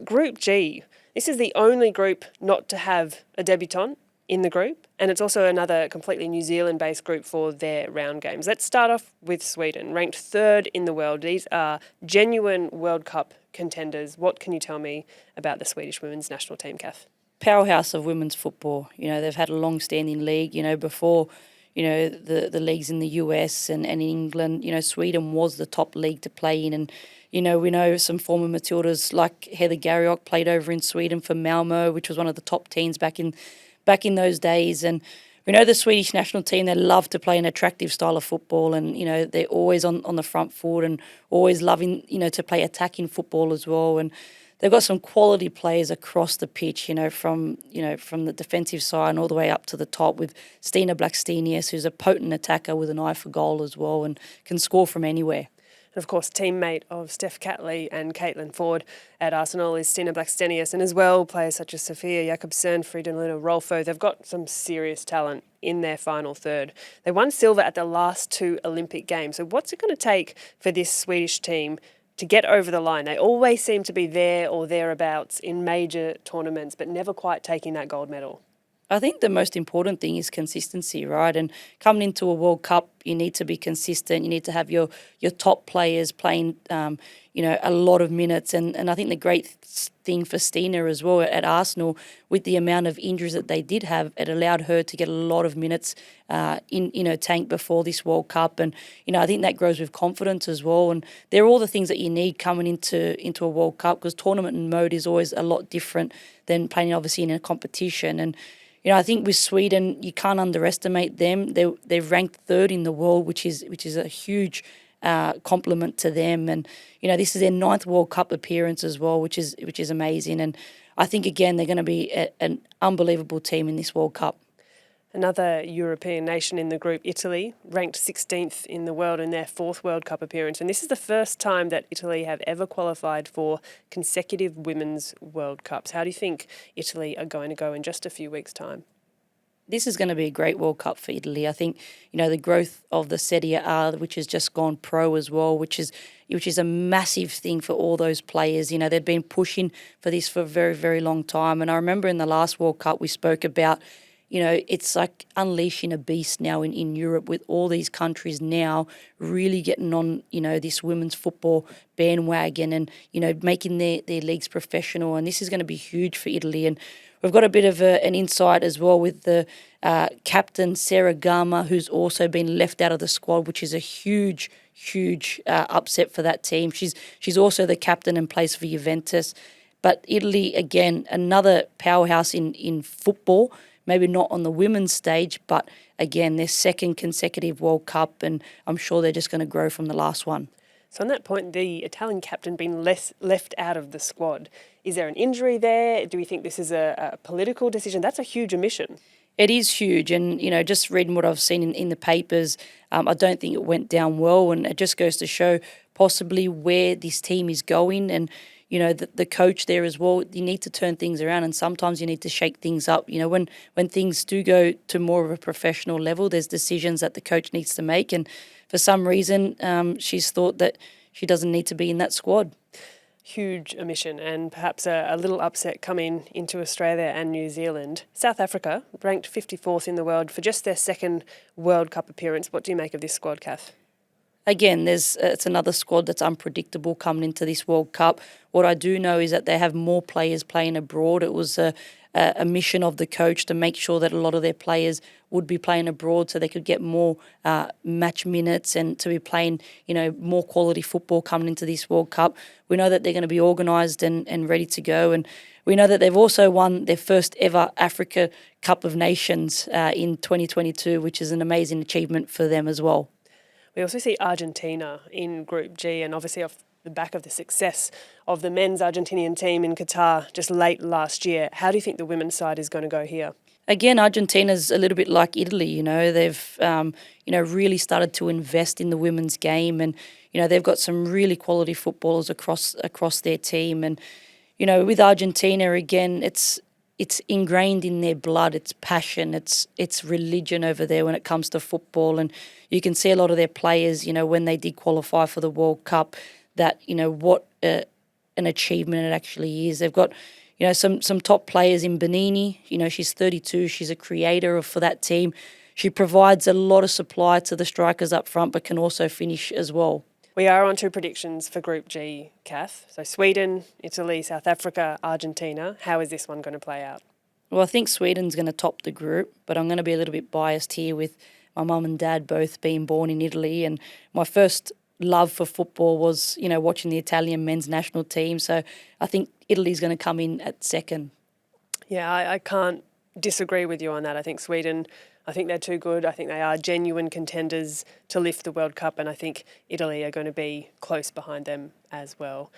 Group G, this is the only group not to have a debutant in the group, and it's also another completely New Zealand-based group for their round games. Let's start off with Sweden, ranked third in the world. These are genuine World Cup contenders. What can you tell me about the Swedish women's national team, Kath? Powerhouse of women's football. They've had a long-standing league, before, the leagues in the US and in England. Sweden was the top league to play in. And, we know some former Matildas like Heather Garriock played over in Sweden for Malmo, which was one of the top teams back in those days. And we know the Swedish national team, they love to play an attractive style of football, and, they're always on the front foot and always loving, to play attacking football as well. And they've got some quality players across the pitch, from the defensive side and all the way up to the top, with Stina Blackstenius, who's a potent attacker with an eye for goal as well and can score from anywhere. And of course, teammate of Steph Catley and Caitlin Ford at Arsenal is Stina Blackstenius, and as well players such as Sofia Jakobsen, Fridolina Rolfo. They've got some serious talent in their final third. They won silver at the last two Olympic Games. So what's it going to take for this Swedish team to get over the line? They always seem to be there or thereabouts in major tournaments, but never quite taking that gold medal. I think the most important thing is consistency, right? And coming into a World Cup, you need to be consistent. You need to have your top players playing, a lot of minutes. And I think the great thing for Stina as well at Arsenal, with the amount of injuries that they did have, it allowed her to get a lot of minutes in her tank before this World Cup. And, I think that grows with confidence as well. And they're all the things that you need coming into a World Cup, because tournament mode is always a lot different than playing obviously in a competition. And I think with Sweden, you can't underestimate them. They're ranked third in the world, which is a huge compliment to them. And this is their 9th World Cup appearance as well, which is amazing. And I think again they're going to be an unbelievable team in this World Cup. Another European nation in the group, Italy, ranked 16th in the world in their 4th World Cup appearance. And this is the first time that Italy have ever qualified for consecutive Women's World Cups. How do you think Italy are going to go in just a few weeks' time? This is going to be a great World Cup for Italy. I think, the growth of the Serie A, which has just gone pro as well, which is a massive thing for all those players. They've been pushing for this for a very, very long time. And I remember in the last World Cup we spoke about, it's like unleashing a beast now in Europe, with all these countries now really getting on, this women's football bandwagon and, making their leagues professional. And this is going to be huge for Italy. And we've got a bit of an insight as well with the captain, Sarah Gama, who's also been left out of the squad, which is a huge upset for that team. She's also the captain and plays for Juventus. But Italy, again, another powerhouse in football. Maybe not on the women's stage, but again, their 2nd consecutive World Cup, and I'm sure they're just going to grow from the last one. So on that point, the Italian captain being left out of the squad, is there an injury there? Do we think this is a political decision? That's a huge omission. It is huge, and just reading what I've seen in the papers, I don't think it went down well, and it just goes to show possibly where this team is going. And the coach there as well, you need to turn things around, and sometimes you need to shake things up. When things do go to more of a professional level, there's decisions that the coach needs to make, and for some reason she's thought that she doesn't need to be in that squad. Huge omission, and perhaps a little upset coming into Australia and New Zealand. South Africa, ranked 54th in the world for just their 2nd World Cup appearance. What do you make of this squad, Kath? Again, it's another squad that's unpredictable coming into this World Cup. What I do know is that they have more players playing abroad. It was a mission of the coach to make sure that a lot of their players would be playing abroad so they could get more match minutes and to be playing, more quality football coming into this World Cup. We know that they're going to be organised and ready to go. And we know that they've also won their first ever Africa Cup of Nations in 2022, which is an amazing achievement for them as well. We also see Argentina in Group G, and obviously off the back of the success of the men's Argentinian team in Qatar just late last year. How do you think the women's side is going to go here? Again, Argentina's a little bit like Italy. They've really started to invest in the women's game, and they've got some really quality footballers across their team. And with Argentina, again, it's ingrained in their blood. It's passion. It's religion over there when it comes to football. And you can see a lot of their players, when they did qualify for the World Cup, that what an achievement it actually is. They've got, some top players in Benini. She's 32. She's a creator for that team. She provides a lot of supply to the strikers up front, but can also finish as well. We are on to predictions for Group G, Kath. So Sweden, Italy, South Africa, Argentina. How is this one going to play out? Well, I think Sweden's going to top the group, but I'm going to be a little bit biased here with my mum and dad both being born in Italy, and my first love for football was, watching the Italian men's national team. So I think Italy's going to come in at second. Yeah, I can't disagree with you on that. I think Sweden, I think they're too good. I think they are genuine contenders to lift the World Cup, and I think Italy are going to be close behind them as well.